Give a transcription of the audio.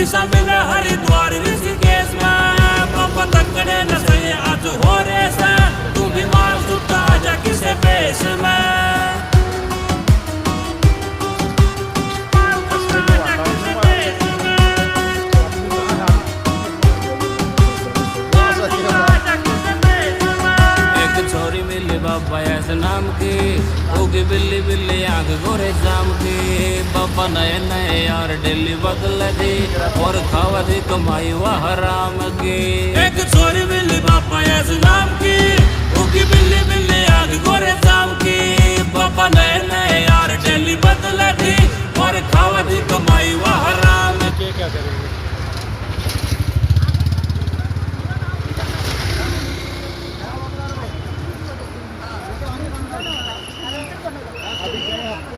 दिशा मिले हरिद्वार ऋषिकेश में पापा तकड़े न सही आज हो रे से तू भी मार सुटा जा किसे पेश में बाबा ऐसे नाम की होगी बिल्ली बिल्ली आंख गोरे शाम की बाबा नए नए यार डेली बदल दी और खावा दी कमाई वह हराम की एक छोरी बिल्ली बाबा ऐसे नाम की होगी बिल्ली बिल्ली आंख गोरे शाम की बाबा नए नए यार डेली बदल दी और खावा दी कमाई वह हराम की क्या करेंगे।